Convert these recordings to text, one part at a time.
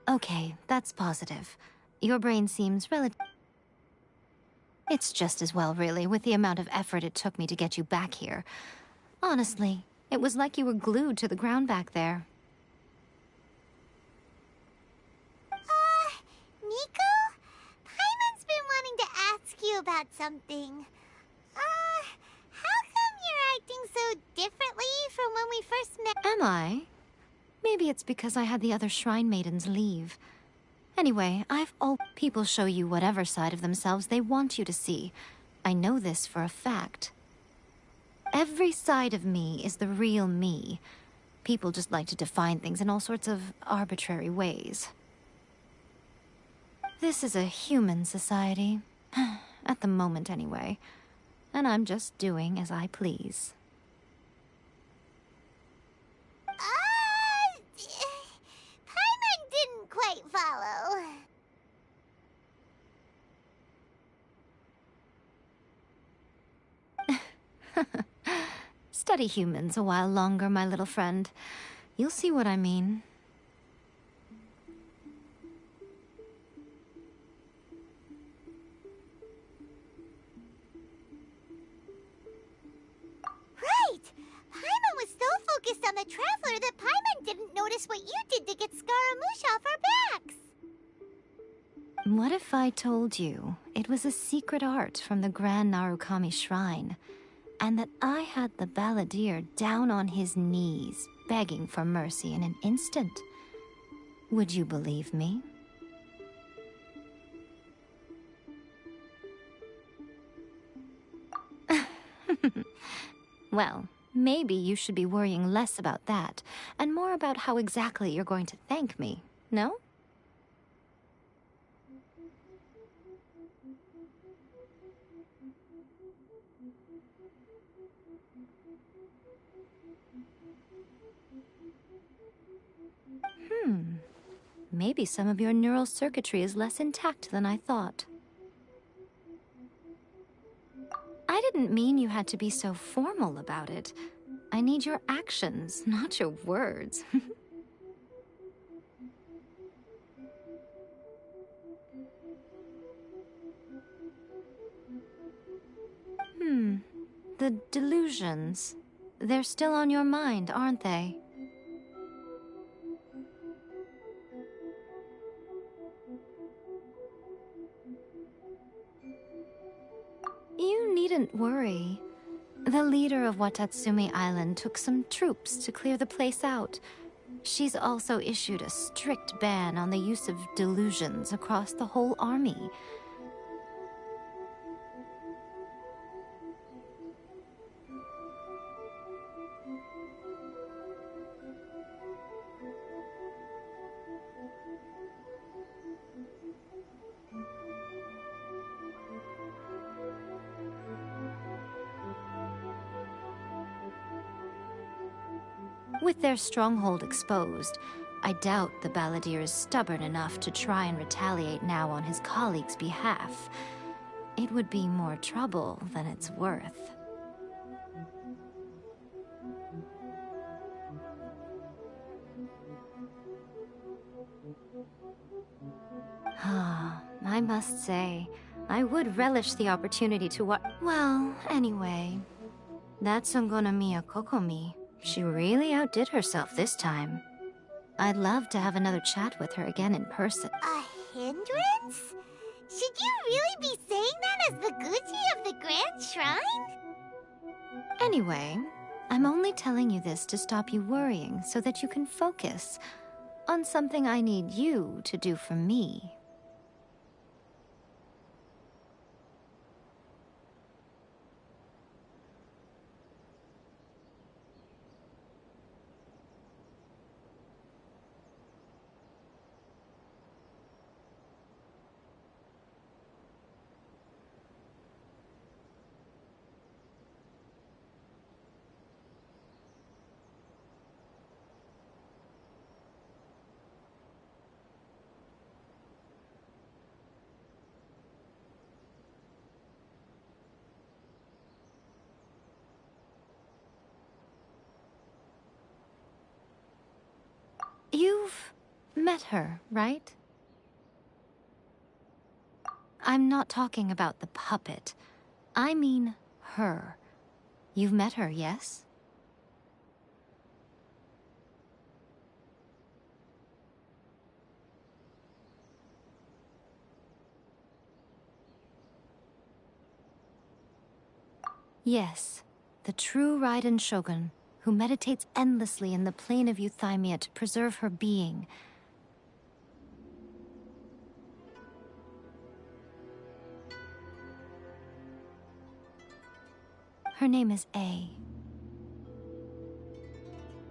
Okay, that's positive. Your brain seems relative. It's just as well, really, with the amount of effort it took me to get you back here. Honestly, it was like you were glued to the ground back there. Miko? Paimon's been wanting to ask you about something. How come you're acting so differently from when we first met? Am I? Maybe it's because I had the other Shrine Maidens leave. Anyway, people show you whatever side of themselves they want you to see. I know this for a fact. Every side of me is the real me. People just like to define things in all sorts of arbitrary ways. This is a human society. At the moment, anyway. And I'm just doing as I please. Paimon didn't quite follow. Study humans a while longer, my little friend. You'll see what I mean. Right! Paimon was so focused on the Traveler that Paimon didn't notice what you did to get Scaramouche off our backs. What if I told you it was a secret art from the Grand Narukami Shrine, and that I had the balladeer down on his knees, begging for mercy in an instant? Would you believe me? Well, maybe you should be worrying less about that, and more about how exactly you're going to thank me, no? Maybe some of your neural circuitry is less intact than I thought. I didn't mean you had to be so formal about it. I need your actions, not your words. The delusions. They're still on your mind, aren't they? You needn't worry. The leader of Watatsumi Island took some troops to clear the place out. She's also issued a strict ban on the use of delusions across the whole army. With their stronghold exposed, I doubt the balladeer is stubborn enough to try and retaliate now on his colleague's behalf. It would be more trouble than it's worth. I must say, I would relish the opportunity to well, anyway. That Songonomiya Kokomi, she really outdid herself this time. I'd love to have another chat with her again in person. A hindrance? Should you really be saying that as the Gucci of the Grand Shrine? Anyway, I'm only telling you this to stop you worrying so that you can focus on something I need you to do for me. You've met her, right? I'm not talking about the puppet. I mean her. You've met her, yes? Yes, the true Raiden Shogun, who meditates endlessly in the plane of Euthymia to preserve her being. Her name is A.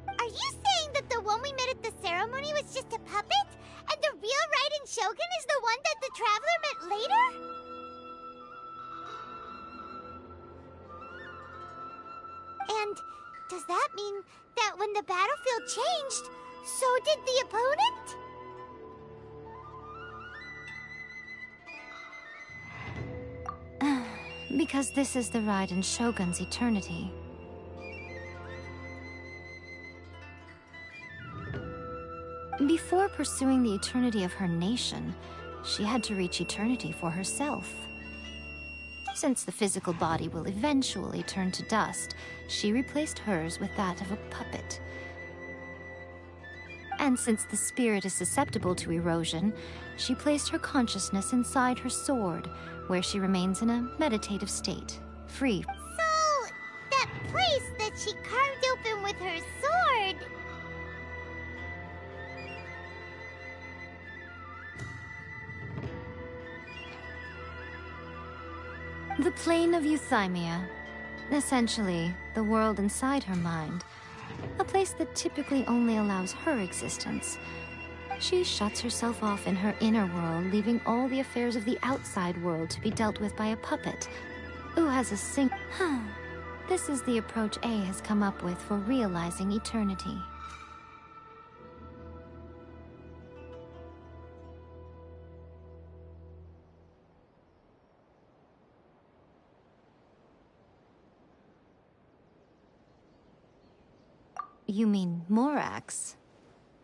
Are you saying that the one we met at the ceremony was just a puppet? And the real Raiden Shogun is the one that the Traveler met later? And does that mean that when the battlefield changed, so did the opponent? Because this is the Raiden Shogun's eternity. Before pursuing the eternity of her nation, she had to reach eternity for herself. Since the physical body will eventually turn to dust, she replaced hers with that of a puppet. And since the spirit is susceptible to erosion, she placed her consciousness inside her sword, where she remains in a meditative state, free. So, that place that she carved open with her sword... The plane of Euthymia. Essentially, the world inside her mind. A place that typically only allows her existence. She shuts herself off in her inner world, leaving all the affairs of the outside world to be dealt with by a puppet, who has a This is the approach A has come up with for realizing eternity. You mean Morax?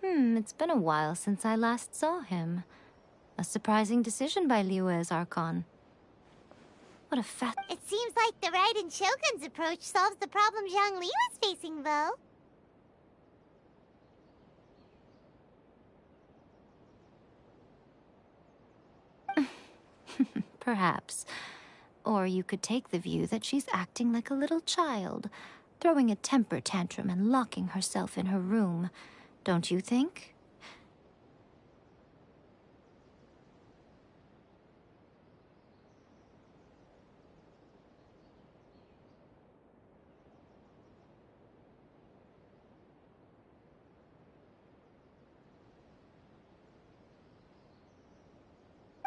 It's been a while since I last saw him. A surprising decision by Liyue's Archon. What a fat... It seems like the Raiden Shogun's approach solves the problem Zhang Li was facing, though. Perhaps. Or you could take the view that she's acting like a little child, throwing a temper tantrum and locking herself in her room. Don't you think?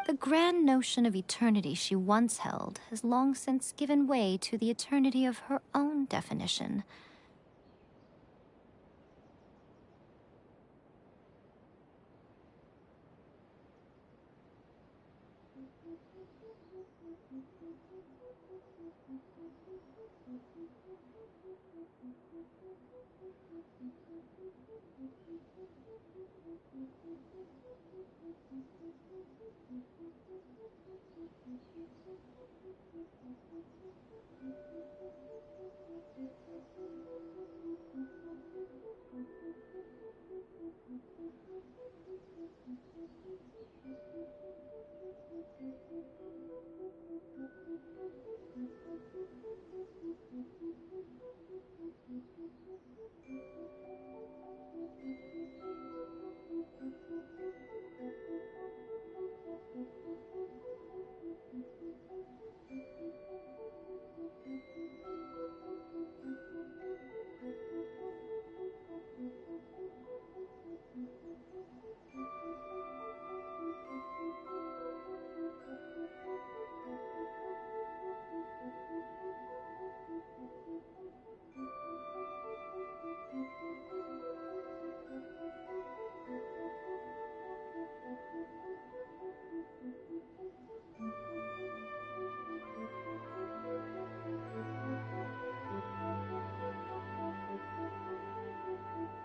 The grand notion of eternity she once held has long since given way to the eternity of her own definition.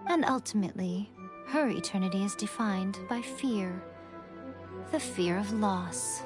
And ultimately, Her eternity is defined by fear. The fear of loss.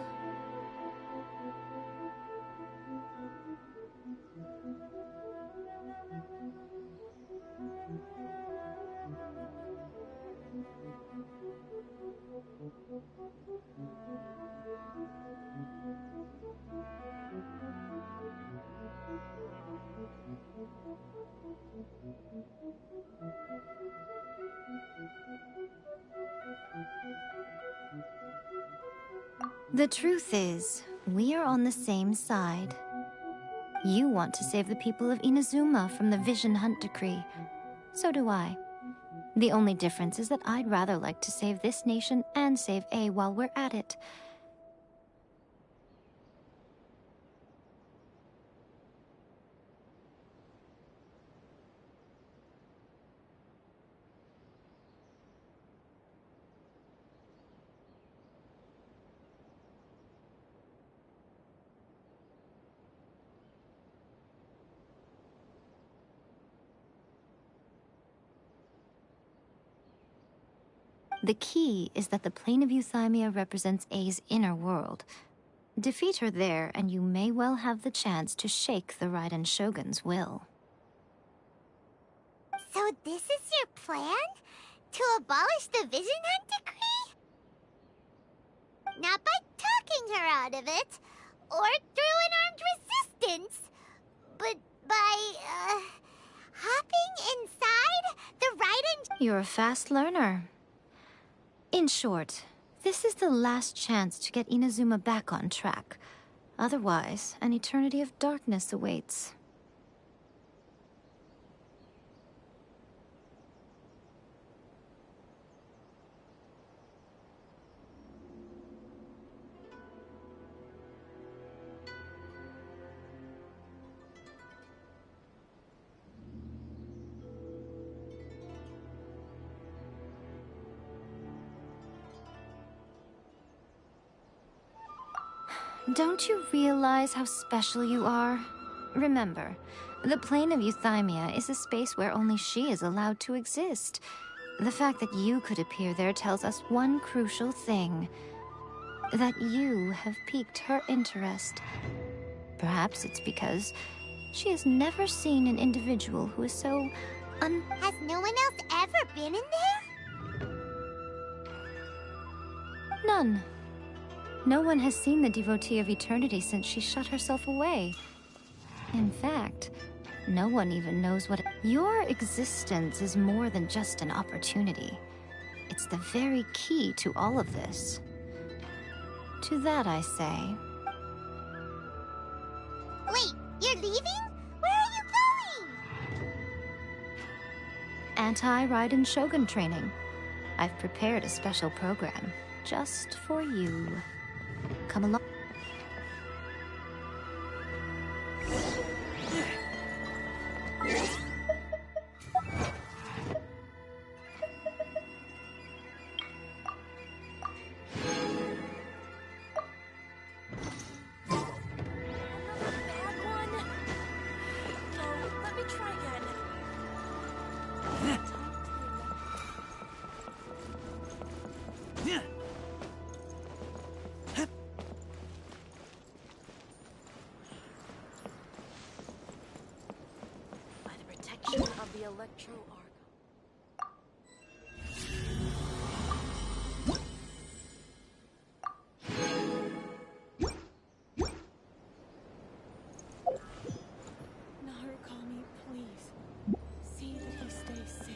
The truth is, we are on the same side. You want to save the people of Inazuma from the Vision Hunt Decree. So do I. The only difference is that I'd rather like to save this nation and save A while we're at it. The key is that the plane of Euthymia represents A's inner world. Defeat her there, and you may well have the chance to shake the Raiden Shogun's will. So this is your plan? To abolish the Vision Hunt Decree? Not by talking her out of it, or through an armed resistance, but by, hopping inside the Raiden... You're a fast learner. In short, this is the last chance to get Inazuma back on track. Otherwise, an eternity of darkness awaits. Don't you realize how special you are? Remember, the plane of Euthymia is a space where only she is allowed to exist. The fact that you could appear there tells us one crucial thing. That you have piqued her interest. Perhaps it's because she has never seen an individual who is so Has no one else ever been in there? None. No one has seen the devotee of eternity since she shut herself away. In fact, no one even knows what... Your existence is more than just an opportunity. It's the very key to all of this. To that I say... Wait, you're leaving? Where are you going? Anti-Raiden Shogun training. I've prepared a special program just for you. Come along. Of the electro arc. Narukami, please. See that he stays safe.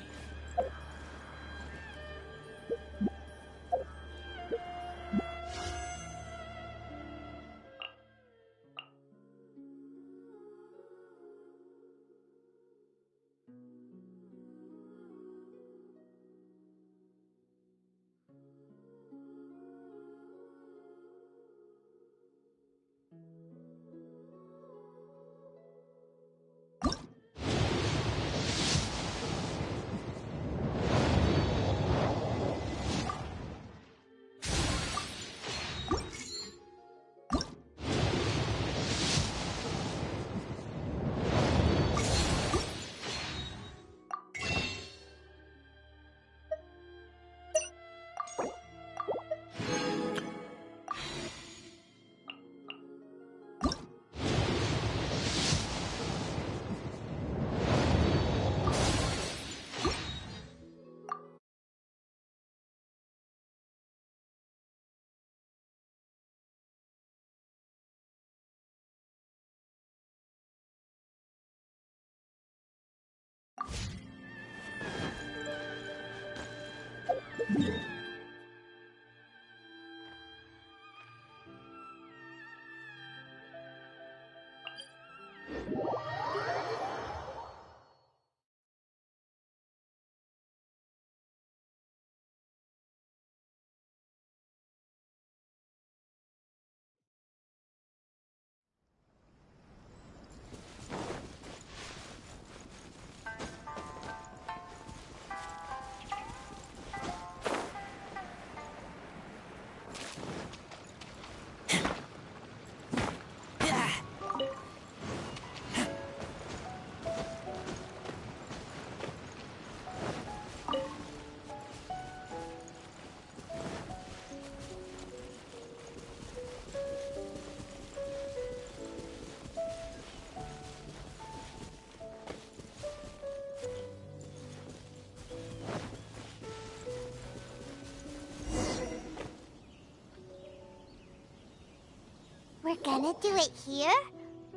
We're gonna do it here?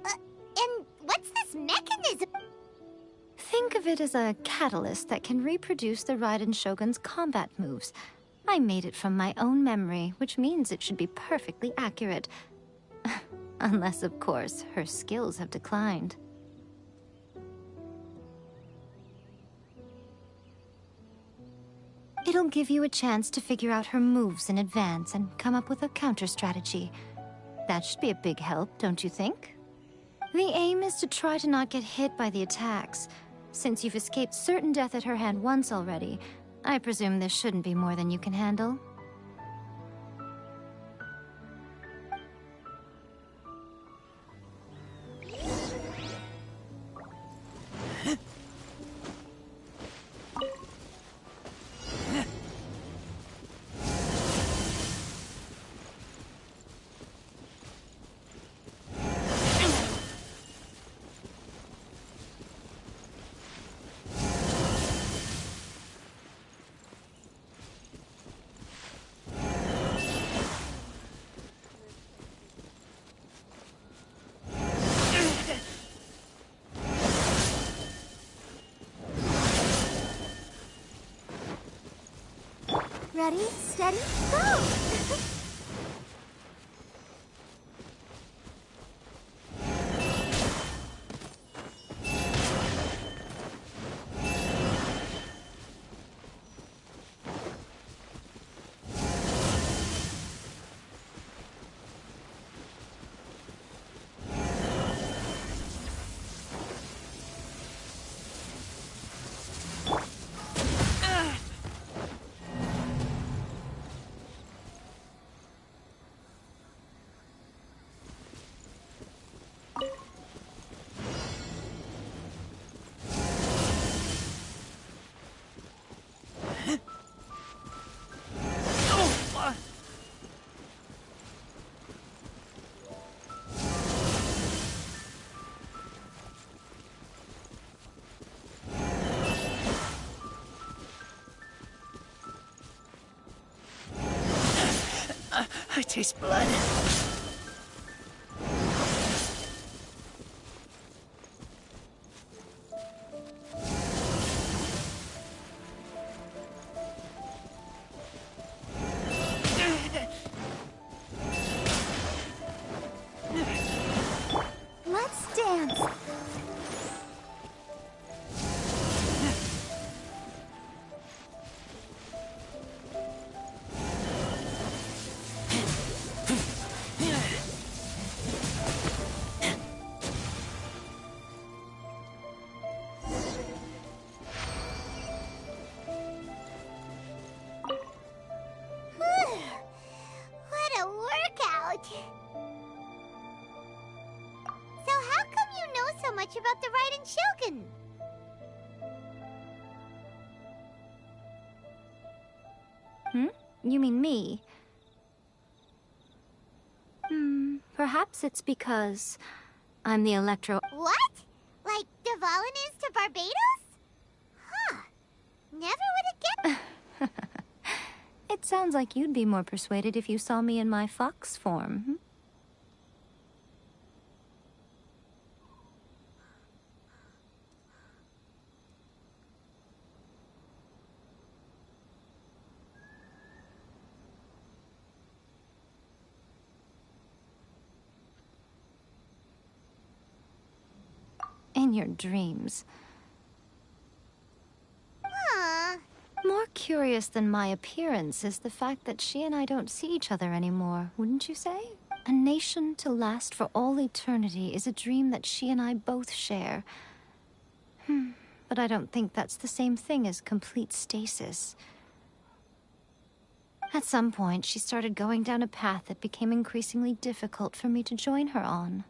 And what's this mechanism? Think of it as a catalyst that can reproduce the Raiden Shogun's combat moves. I made it from my own memory, which means it should be perfectly accurate. Unless, of course, her skills have declined. It'll give you a chance to figure out her moves in advance and come up with a counter strategy. That should be a big help, don't you think? The aim is to try to not get hit by the attacks. Since you've escaped certain death at her hand once already, I presume this shouldn't be more than you can handle. Ready, steady, go! I taste blood. Let's dance. What a workout! So how come you know so much about the Raiden Shogun? You mean me? Perhaps it's because I'm the Electro... What? Like Devalin is to Barbados? Huh. Never would have guessed. It sounds like you'd be more persuaded if you saw me in my fox form. In your dreams. Aw. More curious than my appearance is the fact that she and I don't see each other anymore, wouldn't you say? A nation to last for all eternity is a dream that she and I both share. But I don't think that's the same thing as complete stasis. At some point, she started going down a path that became increasingly difficult for me to join her on.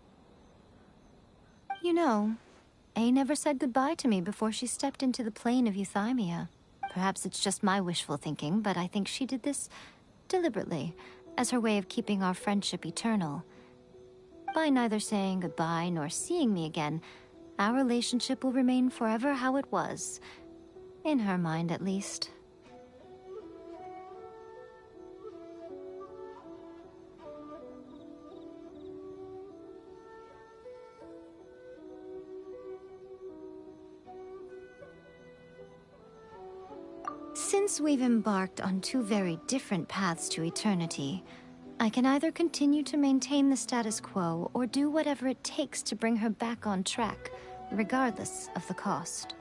You know, A never said goodbye to me before she stepped into the plane of Euthymia. Perhaps it's just my wishful thinking, but I think she did this deliberately, as her way of keeping our friendship eternal. By neither saying goodbye nor seeing me again, our relationship will remain forever how it was. In her mind, at least. Since we've embarked on two very different paths to eternity, I can either continue to maintain the status quo or do whatever it takes to bring her back on track, regardless of the cost.